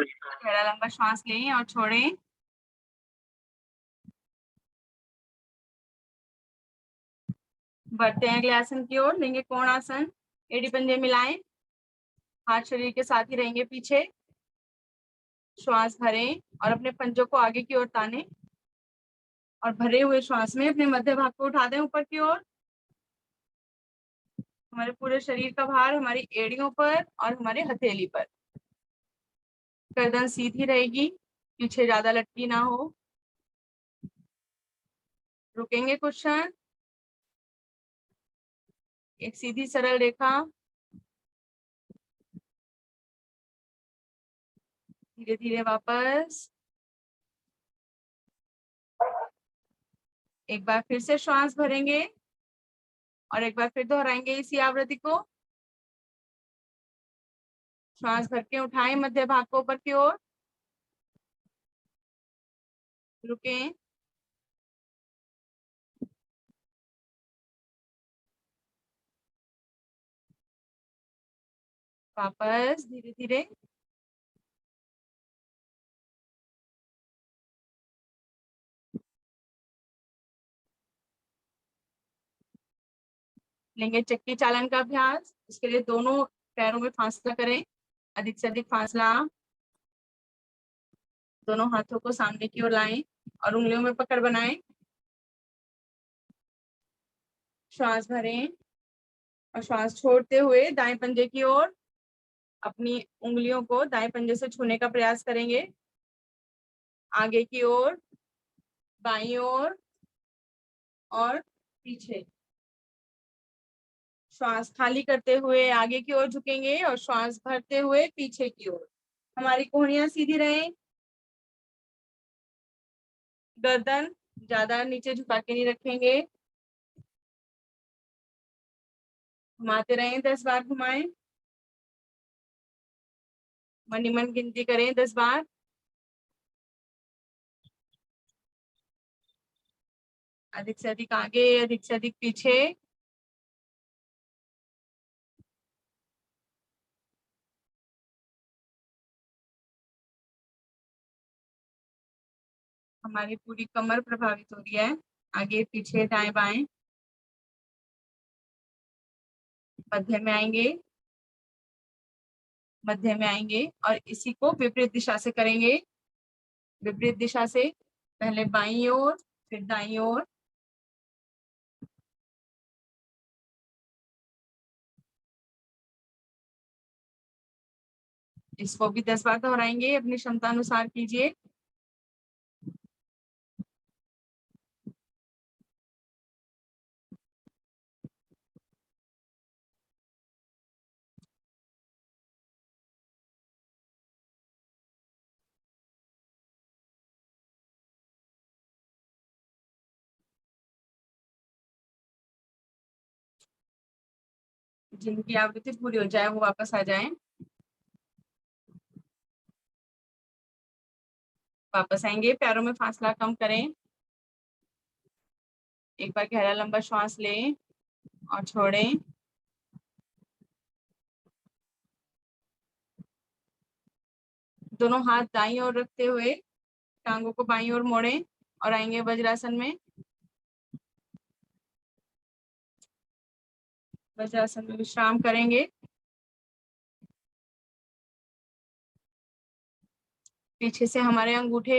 गहरा लंबा श्वास लें और छोड़ें। बढ़ते हैं अगले आसन की ओर। लेंगे कोण आसन। एड़ी पंजे मिलाएं, हाथ शरीर के साथ ही रहेंगे पीछे। श्वास भरें और अपने पंजों को आगे की ओर तानें और भरे हुए श्वास में अपने मध्य भाग को उठा दें ऊपर की ओर। हमारे पूरे शरीर का भार हमारी एड़ियों पर और हमारे हथेली पर। गर्दन सीधी रहेगी, पीछे ज्यादा लटकी ना हो। रुकेंगे कुछ क्षण। एक सीधी सरल रेखा। धीरे धीरे वापस। एक बार फिर से श्वास भरेंगे और एक बार फिर दोहराएंगे इसी आवृत्ति को। श्वास भर के उठाएं मध्य भाग को ऊपर की ओर। रुकें। वापस धीरे धीरे। लेंगे चक्की चालन का अभ्यास। इसके लिए दोनों पैरों में फासला करें, अधिक से अधिक फासला। दोनों हाथों को सामने की ओर लाएं और उंगलियों में पकड़ बनाएं। श्वास भरें और श्वास छोड़ते हुए दाएं पंजे की ओर अपनी उंगलियों को दाएं पंजे से छूने का प्रयास करेंगे। आगे की ओर, बाईं ओर और पीछे। श्वास खाली करते हुए आगे की ओर झुकेंगे और श्वास भरते हुए पीछे की ओर। हमारी कोहनियां सीधी रहें। गर्दन ज्यादा नीचे झुका के नहीं रखेंगे। घुमाते रहें, 10 बार घुमाएं। मन ही मन गिनती करें 10 बार। अधिक से अधिक आगे, अधिक से अधिक पीछे। हमारी पूरी कमर प्रभावित हो रही है। आगे पीछे दाएं बाएं। मध्य में आएंगे, मध्य में आएंगे और इसी को विपरीत दिशा से करेंगे। विपरीत दिशा से पहले बाईं ओर फिर दाईं ओर। इसको भी 10 बार दोहराएंगे, अपनी क्षमता अनुसार कीजिए। जिनकी आवृत्ति पूरी हो जाए वो वापस आ जाएं। वापस आएंगे, पैरों में फासला कम करें। एक बार गहरा लंबा श्वास लें और छोड़ें। दोनों हाथ दाईं ओर रखते हुए टांगों को बाईं ओर मोड़ें और आएंगे वज्रासन में। वज्रासन में विश्राम करेंगे। पीछे से हमारे अंगूठे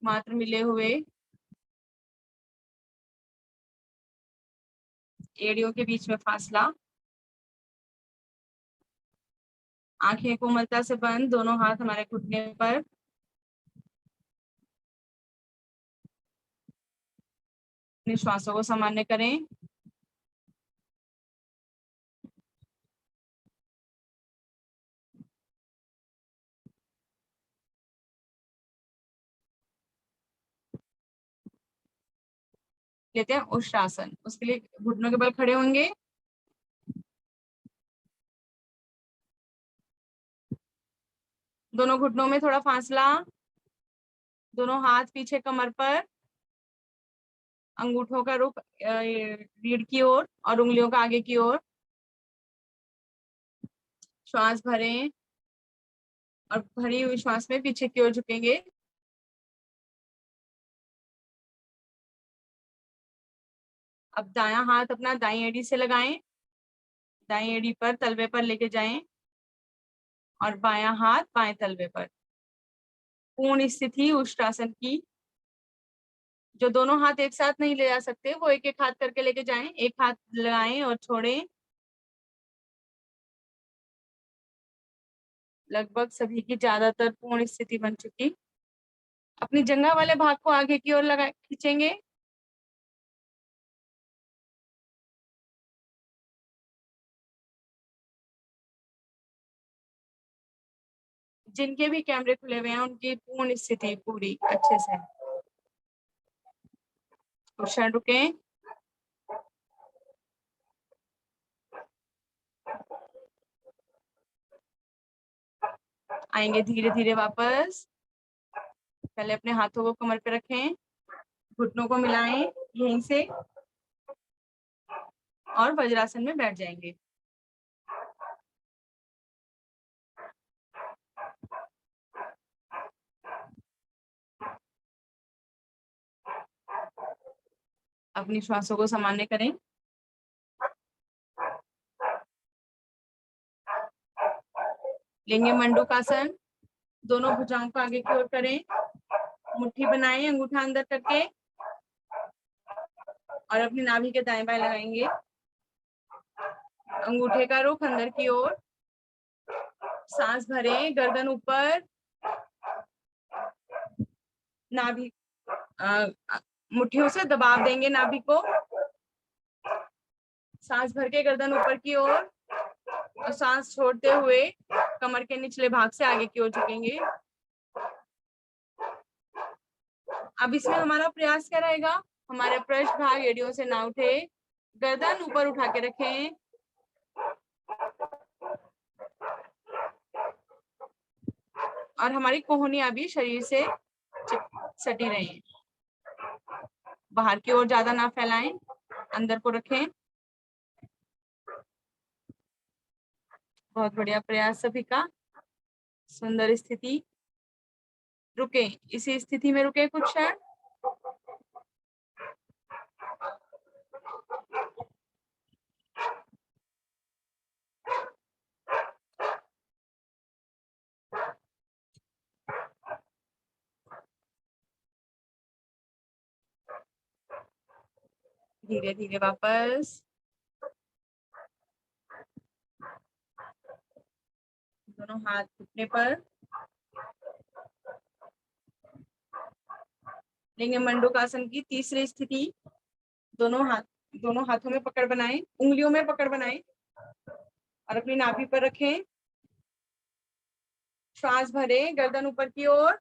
मात्र मिले हुए, एड़ियों के बीच में फासला। आंखें कोमलता से बंद, दोनों हाथ हमारे घुटने पर। अपने श्वासों को सामान्य करें। लेते हैं उष्ट्रासन। उसके लिए घुटनों के बल खड़े होंगे। दोनों घुटनों में थोड़ा फासला। दोनों हाथ पीछे कमर पर, अंगूठों का रुख रीढ़ की ओर और उंगलियों का आगे की ओर। श्वास भरें और भरी हुई श्वास में पीछे की ओर झुकेंगे। अब दायां हाथ अपना दाईं एड़ी से लगाएं, दाईं एड़ी पर तलवे पर लेके जाएं और बायां हाथ बाएं तलवे पर। पूर्ण स्थिति उष्ट्रासन की। जो दोनों हाथ एक साथ नहीं ले जा सकते वो एक एक हाथ करके लेके जाएं, एक हाथ लगाएं और छोड़ें। लगभग सभी की ज्यादातर पूर्ण स्थिति बन चुकी। अपनी जंघा वाले भाग को आगे की ओर लगा खींचेंगे। जिनके भी कैमरे खुले हुए हैं उनकी पूर्ण स्थिति पूरी अच्छे से। क्षण रुकें। आएंगे धीरे धीरे वापस। पहले अपने हाथों को कमर पे रखें, घुटनों को मिलाएं यहीं से और वज्रासन में बैठ जाएंगे। अपनी श्वासों को सामान्य करें। लेंगे मंडूकासन। दोनों भुजाओं को आगे की ओर करें, मुट्ठी बनाएं अंगूठा अंदर करके और अपनी नाभि के दाएं बाएं लगाएंगे। अंगूठे का रुख अंदर की ओर। सांस भरें, गर्दन ऊपर, नाभि मुट्ठियों से दबाव देंगे नाभि को। सांस भर के गर्दन ऊपर की ओर और सांस छोड़ते हुए कमर के निचले भाग से आगे की ओर झुकेंगे। अब इसमें हमारा प्रयास क्या रहेगा? हमारे पृष्ठ भाग एड़ियों से ना उठे, गर्दन ऊपर उठा के रखें और हमारी कोहनियां भी शरीर से सटी रहें। बाहर की ओर ज्यादा ना फैलाएं, अंदर को रखें। बहुत बढ़िया प्रयास सभी का। सुंदर स्थिति। रुके, इसी स्थिति में रुके कुछ क्षण। धीरे धीरे वापस। दोनों हाथ घुटने पर। लेंगे मंडूकासन की तीसरी स्थिति। दोनों हाथों में पकड़ बनाएं, उंगलियों में पकड़ बनाएं और अपनी नाभि पर रखें। श्वास भरें गर्दन ऊपर की ओर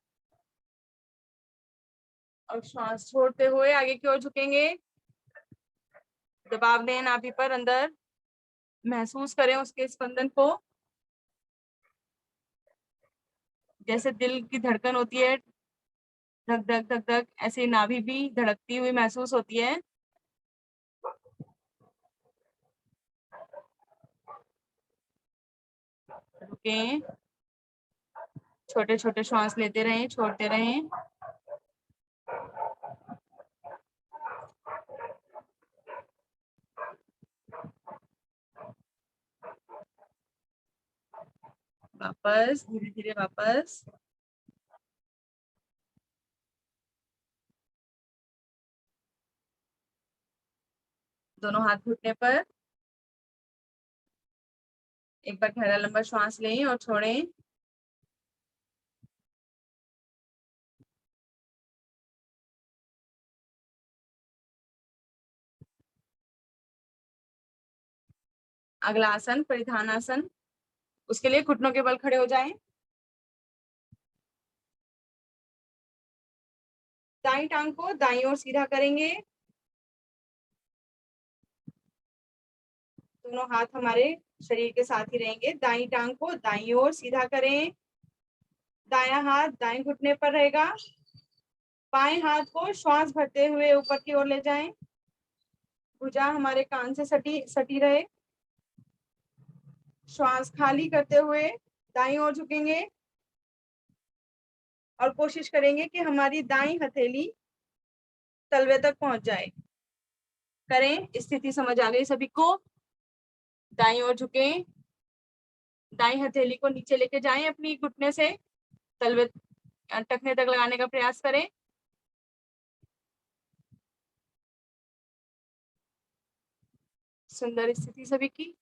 और श्वास छोड़ते हुए आगे की ओर झुकेंगे। दबाव दें नाभि पर अंदर, महसूस करें उसके स्पंदन को। जैसे दिल की धड़कन होती है, धक धक धक धक, ऐसे नाभि भी धड़कती हुई महसूस होती है। रुकें, छोटे छोटे श्वास लेते रहें, छोड़ते रहें। वापस धीरे धीरे वापस। दोनों हाथ घुटने पर। एक बार गहरा लंबा श्वास लें और छोड़ें। अगला आसन परिधान आसन। उसके लिए घुटनों के बल खड़े हो जाएं। दाईं टांग को दाईं ओर सीधा करेंगे। दोनों हाथ हमारे शरीर के साथ ही रहेंगे। दाईं टांग को दाईं ओर सीधा करें। दायां हाथ दाएं घुटने पर रहेगा। बाएं हाथ को श्वास भरते हुए ऊपर की ओर ले जाएं। भुजा हमारे कान से सटी सटी रहे। श्वास खाली करते हुए दाईं ओर झुकेंगे। और कोशिश करेंगे कि हमारी दाईं हथेली तलवे तक पहुंच जाए। करें, स्थिति समझ आ गई सभी को? दाईं ओर झुकें, दाईं हथेली को नीचे लेके जाएं, अपनी घुटने से तलवे टखने तक लगाने का प्रयास करें। सुंदर स्थिति सभी की।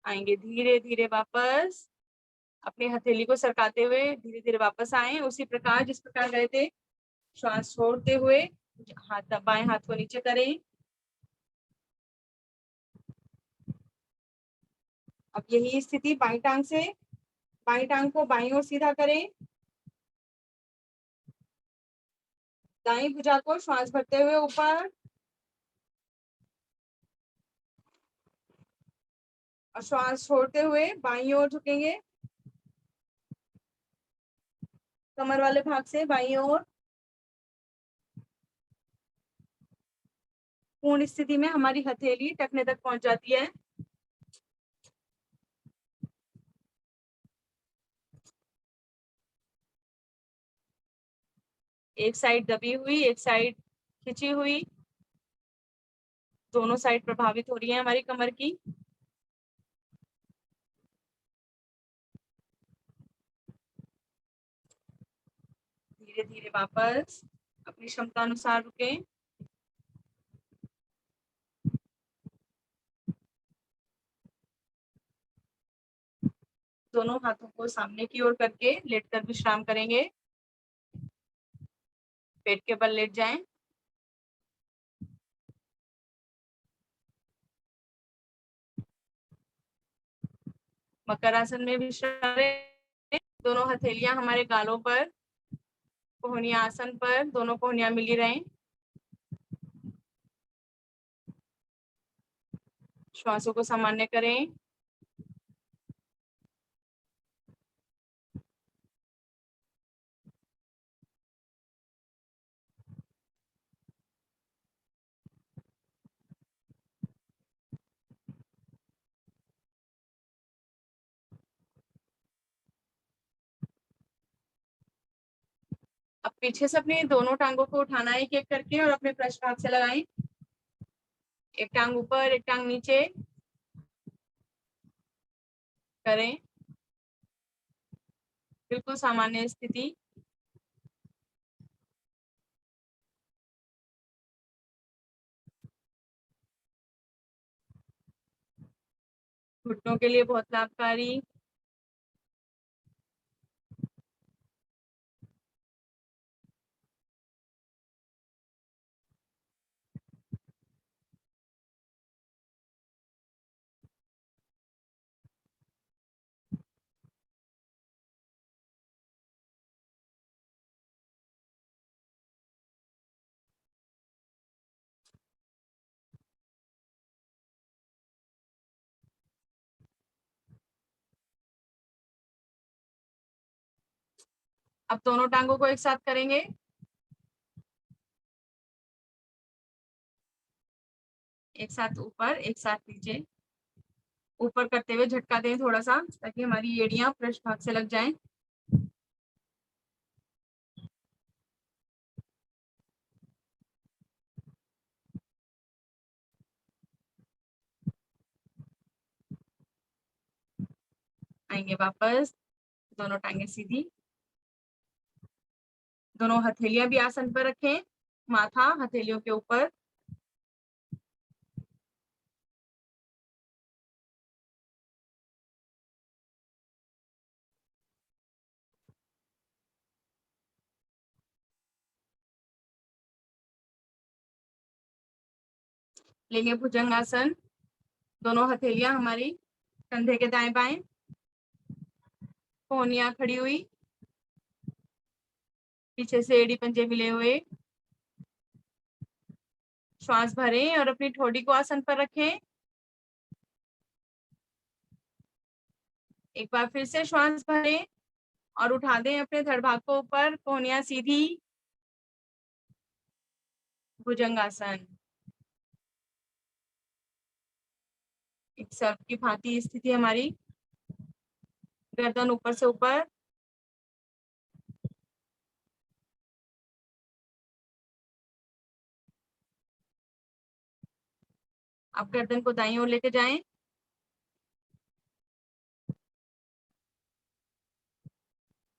आएंगे धीरे धीरे वापस, अपनी हथेली को सरकाते हुए धीरे धीरे वापस आए, उसी प्रकार जिस प्रकार गए थे। श्वास छोड़ते हुए हाथ, बाएं हाथ को नीचे करें। अब यही स्थिति बाईं टांग से, बाईं टांग को बाईं ओर सीधा करें। दाईं भुजा को श्वास भरते हुए ऊपर और श्वास छोड़ते हुए बाईं ओर झुकेंगे, कमर वाले भाग से बाईं ओर। पूर्ण स्थिति में हमारी हथेली टखने तक पहुंच जाती है। एक साइड दबी हुई, एक साइड खिंची हुई, दोनों साइड प्रभावित हो रही है हमारी कमर की। धीरे धीरे वापस अपनी क्षमता अनुसार रुकें। दोनों हाथों को सामने की ओर करके लेटकर विश्राम करेंगे। पेट के बल लेट जाएं। मकर आसन में विश्राम करें। दोनों हथेलियां हमारे गालों पर, कोहनिया आसन पर दोनों कोहनियां मिली रहें। श्वासों को सामान्य करें। अब पीछे से अपनी दोनों टांगों को उठाना है एक एक करके और अपने पृष्ठ भाग से लगाएं। एक टांग ऊपर, एक टांग नीचे करें। बिल्कुल सामान्य स्थिति। घुटनों के लिए बहुत लाभकारी। अब दोनों टांगों को एक साथ करेंगे। एक साथ ऊपर, एक साथ नीचे। ऊपर करते हुए झटका दें थोड़ा सा, ताकि हमारी एड़ियां पृष्ठ भाग से लग जाएं। आएंगे वापस, दोनों टांगे सीधी। दोनों हथेलियां भी आसन पर रखें, माथा हथेलियों के ऊपर। लेंगे भुजंगासन। दोनों हथेलियां हमारी कंधे के दाएं बाएं, कोहनियां खड़ी हुई, पीछे से एड़ी पंजे मिले हुए। श्वास भरें और अपनी ठोड़ी को आसन पर रखें। एक बार फिर से श्वास भरें और उठा दें अपने धड़ भाग को ऊपर, कोहनियां सीधी, भुजंगासन। एक सर्प की भांति स्थिति हमारी, गर्दन ऊपर से ऊपर, आप गर्दन को दाईं ओर लेके जाएं,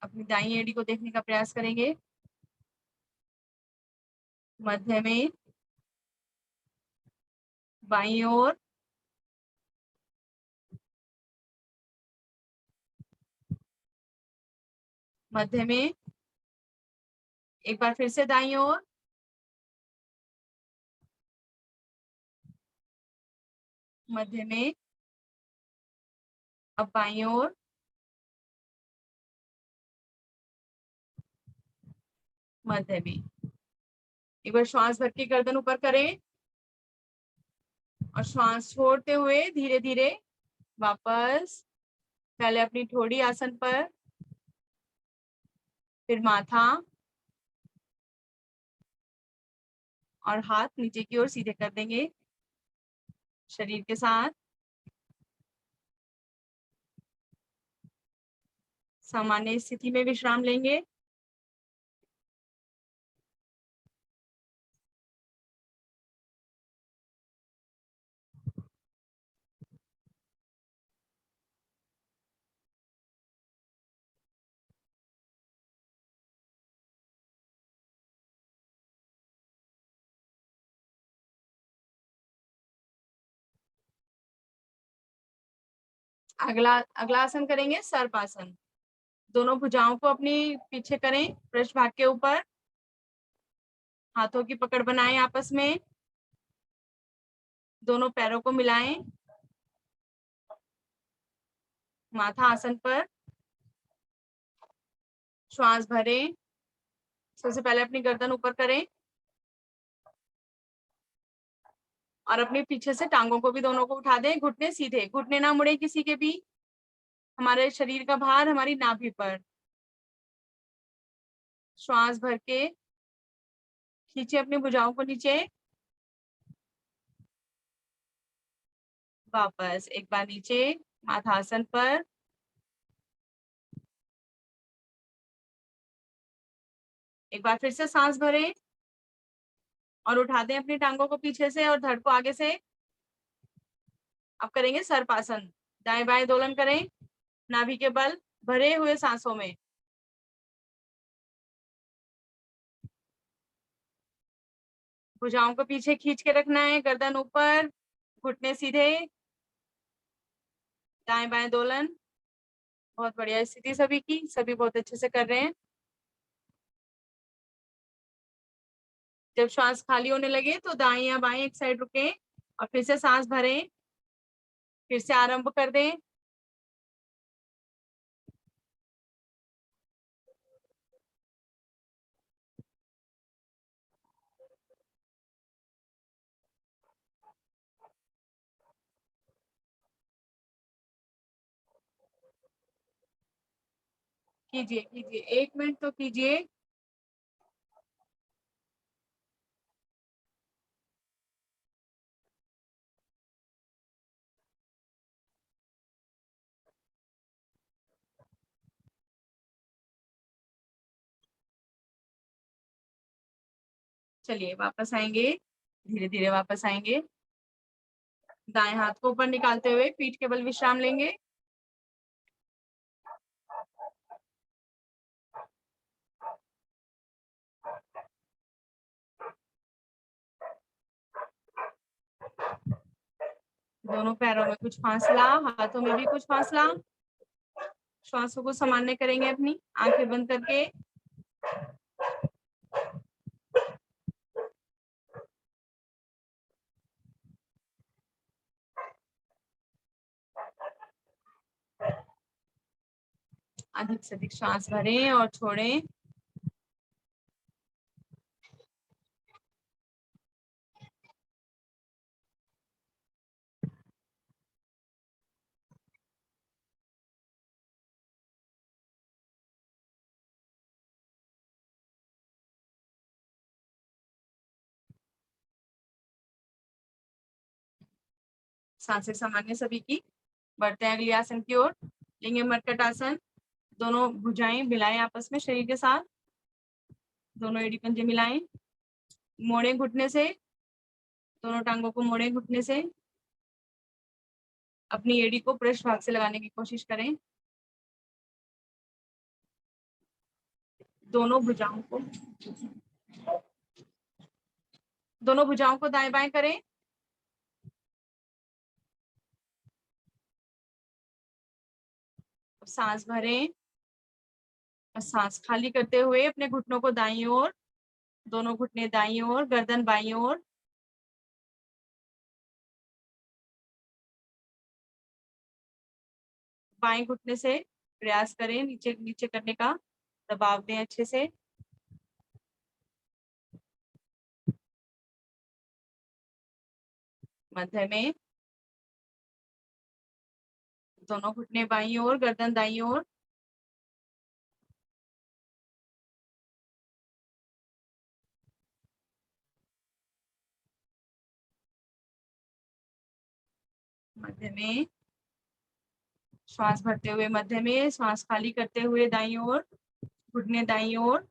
अपनी दाईं एड़ी को देखने का प्रयास करेंगे, मध्य में, बाईं ओर, मध्य में, एक बार फिर से दाईं ओर, मध्य में, अब बाईं ओर, मध्य में। एक बार श्वास भर के गर्दन ऊपर करें और श्वास छोड़ते हुए धीरे धीरे वापस, पहले अपनी ठोड़ी आसन पर, फिर माथा और हाथ नीचे की ओर सीधे कर देंगे शरीर के साथ। सामान्य स्थिति में विश्राम लेंगे। अगला आसन करेंगे सर्पासन। दोनों भुजाओं को अपनी पीछे करें, पृष्ठ भाग के ऊपर, हाथों की पकड़ बनाएं आपस में, दोनों पैरों को मिलाएं, माथा आसन पर, श्वास भरें। सबसे पहले अपनी गर्दन ऊपर करें और अपने पीछे से टांगों को भी दोनों को उठा दें, घुटने सीधे, घुटने ना मुड़े किसी के भी, हमारे शरीर का भार हमारी नाभि पर। श्वास भर के खींचे अपनी भुजाओं को नीचे, वापस एक बार नीचे, माथा आसन पर, एक बार फिर से सांस भरें और उठा दें अपनी टांगों को पीछे से और धड़ को आगे से। अब करेंगे सर्पासन। दाएं बाएं दोलन करें, नाभि के बल भरे हुए सांसों में। भुजाओं को पीछे खींच के रखना है, गर्दन ऊपर, घुटने सीधे, दाएं बाएं दोलन। बहुत बढ़िया स्थिति सभी की, सभी बहुत अच्छे से कर रहे हैं। जब श्वास खाली होने लगे तो दाएं या बाएं एक साइड रुकें और फिर से सांस भरें, फिर से आरंभ कर दें। कीजिए कीजिए, 1 मिनट तो कीजिए। चलिए वापस आएंगे, धीरे धीरे वापस आएंगे। दाएं हाथ को ऊपर निकालते हुए पीठ के बल विश्राम लेंगे। दोनों पैरों में कुछ फासला, हाथों में भी कुछ फासला। श्वासों को सामान्य करेंगे, अपनी आंखें बंद करके। अधिक से अधिक श्वास भरें और छोड़ें। सांसें सामान्य सभी की। बढ़ते हैं अगली आसन की ओर, लेंगे मरकट आसन। दोनों भुजाएं मिलाएं आपस में शरीर के साथ, दोनों एड़ी पंजे मिलाएं, मोड़े घुटने से, दोनों टांगों को मोड़े घुटने से, अपनी एड़ी को पृष्ठ भाग से लगाने की कोशिश करें। दोनों भुजाओं को दाएं बाएं करें। अब सांस भरें और सांस खाली करते हुए अपने घुटनों को दाईं ओर, दोनों घुटने दाईं ओर, गर्दन बाईं ओर। बाएं घुटने से प्रयास करें नीचे नीचे करने का, दबाव दें अच्छे से। मध्य में, दोनों घुटने बाईं ओर, गर्दन दाईं ओर। मध्य में, श्वास भरते हुए मध्य में, श्वास खाली करते हुए दाईं ओर, घुटने दाईं ओर।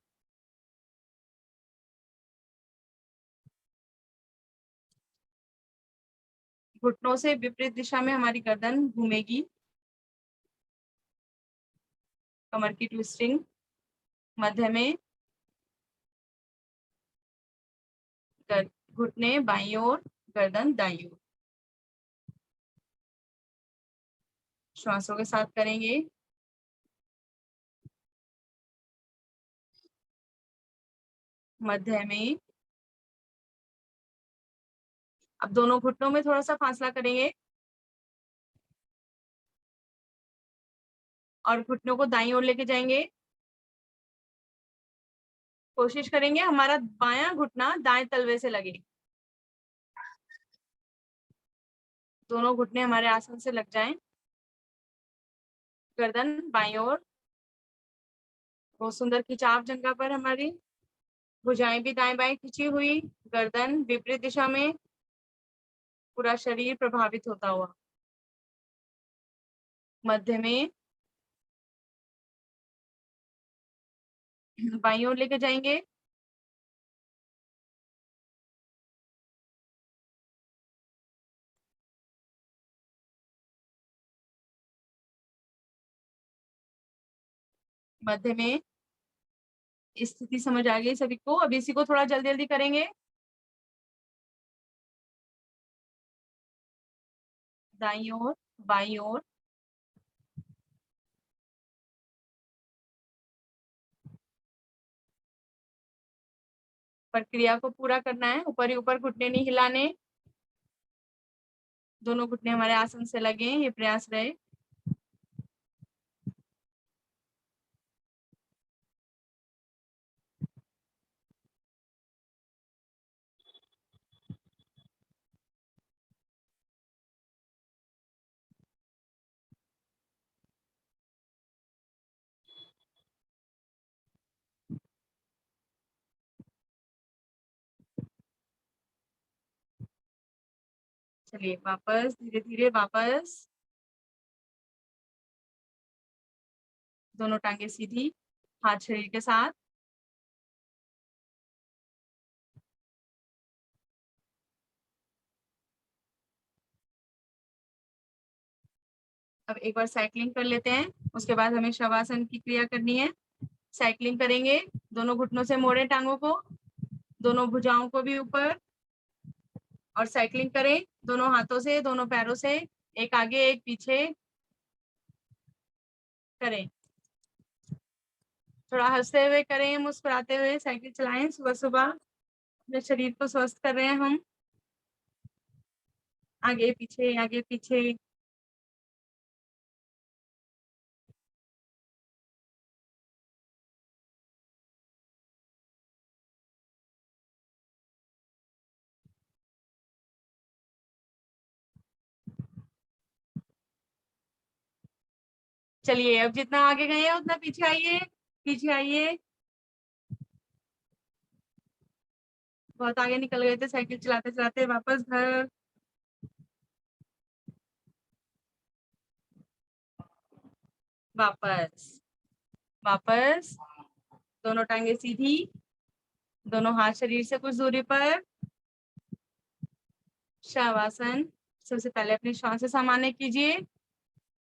घुटनों से विपरीत दिशा में हमारी गर्दन घूमेगी। कमर की ट्विस्टिंग। मध्य में, घुटने बाईं ओर, गर्दन दाईं ओर। श्वासों के साथ करेंगे। मध्य में, अब दोनों घुटनों में थोड़ा सा फासला करेंगे और घुटनों को दाईं ओर लेके जाएंगे। कोशिश करेंगे हमारा बायां घुटना दाएं तलवे से लगे, दोनों घुटने हमारे आसन से लग जाएं। गर्दन बाईं ओर, बहुत सुंदर खिंचाव जंघा पर हमारी, भुजाएं भी दाएं बाएं खिंची हुई, गर्दन विपरीत दिशा में, पूरा शरीर प्रभावित होता हुआ। मध्य में, बाईं ओर लेके जाएंगे। मध्य में, स्थिति समझ आ गई सभी को। अब इसी को थोड़ा जल्दी जल्दी करेंगे। दाईं ओर, बाईं ओर। प्रक्रिया को पूरा करना है, ऊपर ही ऊपर घुटने नहीं हिलाने, दोनों घुटने हमारे आसन से लगे, ये प्रयास रहे। चलिए वापस, धीरे धीरे वापस। दोनों टांगे सीधी, हाथ शरीर के साथ। अब एक बार साइकिलिंग कर लेते हैं, उसके बाद हमें शवासन की क्रिया करनी है। साइकिलिंग करेंगे, दोनों घुटनों से मोड़े टांगों को, दोनों भुजाओं को भी ऊपर, और साइकिलिंग करें दोनों हाथों से, दोनों पैरों से, एक आगे एक पीछे करें। थोड़ा हंसते हुए करें, मुस्कुराते हुए साइकिल चलाएं। सुबह सुबह अपने शरीर को स्वस्थ कर रहे हैं हम। आगे पीछे, आगे पीछे। चलिए अब जितना आगे गए हैं उतना पीछे आइए, पीछे आइए। बहुत आगे निकल गए थे साइकिल चलाते चलाते। वापस घर। वापस वापस, दोनों टांगे सीधी, दोनों हाथ शरीर से कुछ दूरी पर, शवासन। सबसे पहले अपनी श्वास सामान्य कीजिए,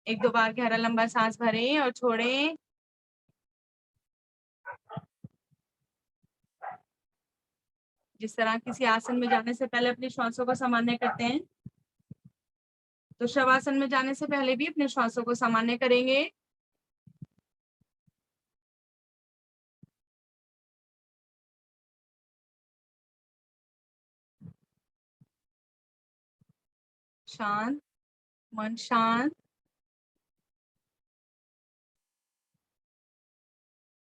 एक दो बार गहरा लंबा सांस भरें और छोड़ें। जिस तरह किसी आसन में जाने से पहले अपनी श्वासों को सामान्य करते हैं, तो शवासन में जाने से पहले भी अपने श्वासों को सामान्य करेंगे। शांत, मन शांत,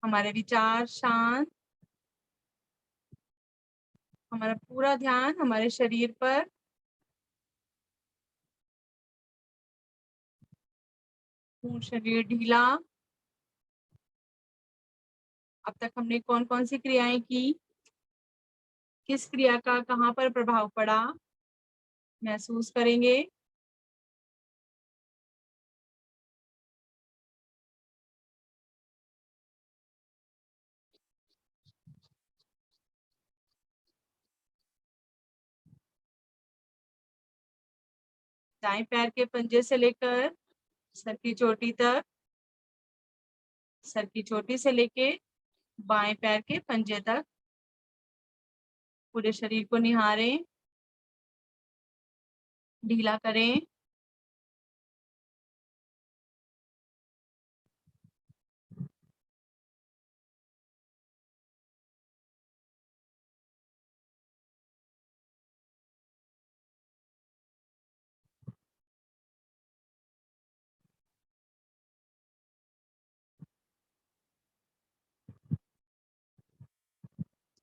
हमारे विचार शांत, हमारा पूरा ध्यान हमारे शरीर पर। पूर्ण शरीर ढीला। अब तक हमने कौन कौन सी क्रियाएं की, किस क्रिया का कहाँ पर प्रभाव पड़ा, महसूस करेंगे। दाएं पैर के पंजे से लेकर सर की चोटी तक, सर की चोटी से लेके बाएं पैर के पंजे तक पूरे शरीर को निहारें, ढीला करें।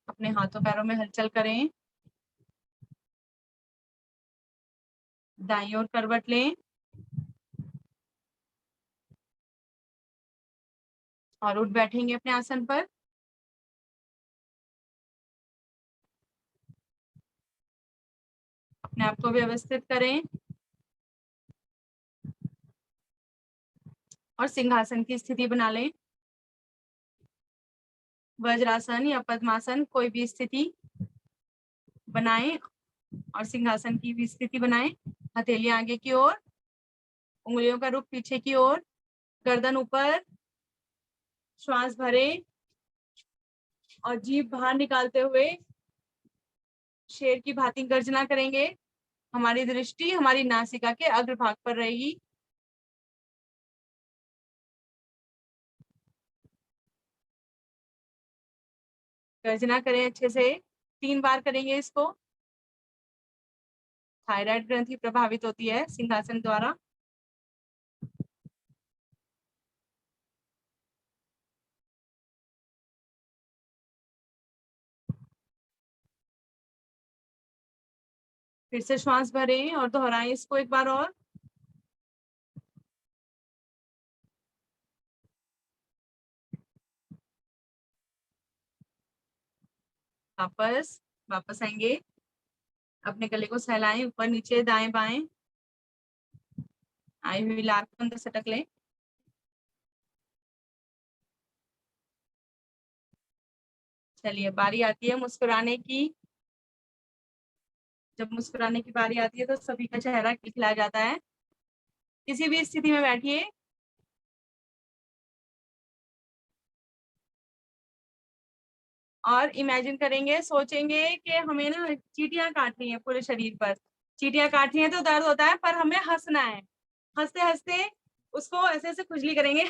अपने हाथों पैरों में हलचल करें, दाईं ओर करवट लें और उठ बैठेंगे अपने आसन पर। अपने आप को व्यवस्थित करें और सिंहासन की स्थिति बना लें। वज्रासन या पद्मासन कोई भी स्थिति बनाएं और सिंहासन की भी स्थिति बनाएं। हथेली आगे की ओर, उंगलियों का रुख पीछे की ओर, गर्दन ऊपर, श्वास भरें और जीभ बाहर निकालते हुए शेर की भांति गर्जना करेंगे। हमारी दृष्टि हमारी नासिका के अग्रभाग पर रहेगी। गर्जना करें अच्छे से, 3 बार करेंगे इसको। थायराइड ग्रंथि प्रभावित होती है सिंहासन द्वारा। फिर से श्वास भरें और दोहराएं इसको एक बार और। वापस वापस आएंगे, अपने गले को सहलाएं ऊपर नीचे दाएं बाएं, आई हुई लार को अंदर सटक लें। चलिए बारी आती है मुस्कुराने की। जब मुस्कुराने की बारी आती है तो सभी का चेहरा खिलखिला जाता है। किसी भी स्थिति में बैठिए और इमेजिन करेंगे, सोचेंगे कि हमें ना चींटियां काटनी है पूरे शरीर पर। चींटियां काटनी है तो दर्द होता है, पर हमें हंसना है। हंसते हंसते उसको ऐसे ऐसे खुजली करेंगे।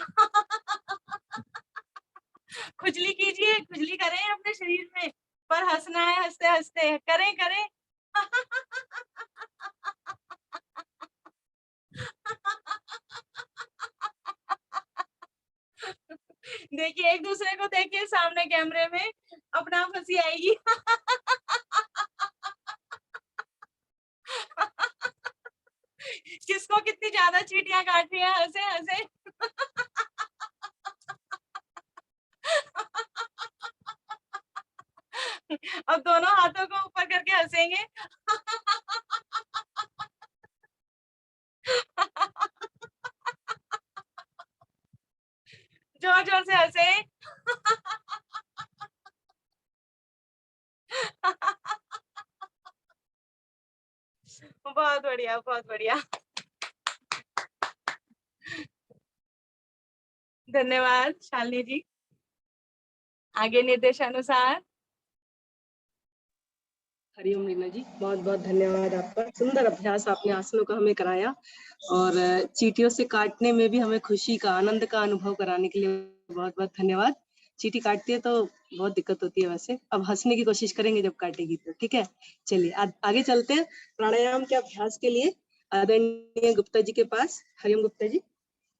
खुजली कीजिए, खुजली करें अपने शरीर में, पर हंसना है, हंसते हंसते करें करें। देखिए एक दूसरे को देखिए सामने कैमरे में, अपना आप हंसी आएगी। किसको कितनी ज्यादा चींटियां काट रही है, हंसे हंसे। अब दोनों हाथों को ऊपर करके हंसेंगे। बहुत बढ़िया, बहुत बढ़िया। धन्यवाद शालिनी जी। आगे निर्देशानुसार। हरिओम रीना जी, बहुत बहुत धन्यवाद आपका। सुंदर अभ्यास आपने आसनों का हमें कराया और चींटियों से काटने में भी हमें खुशी का, आनंद का अनुभव कराने के लिए बहुत बहुत धन्यवाद। चींटी काटती है तो बहुत दिक्कत होती है, वैसे अब हंसने की कोशिश करेंगे जब काटेगी तो। ठीक है, चलिए आगे चलते हैं प्राणायाम के अभ्यास के लिए आदरणीय गुप्ता जी के पास। हरिओम गुप्ता जी।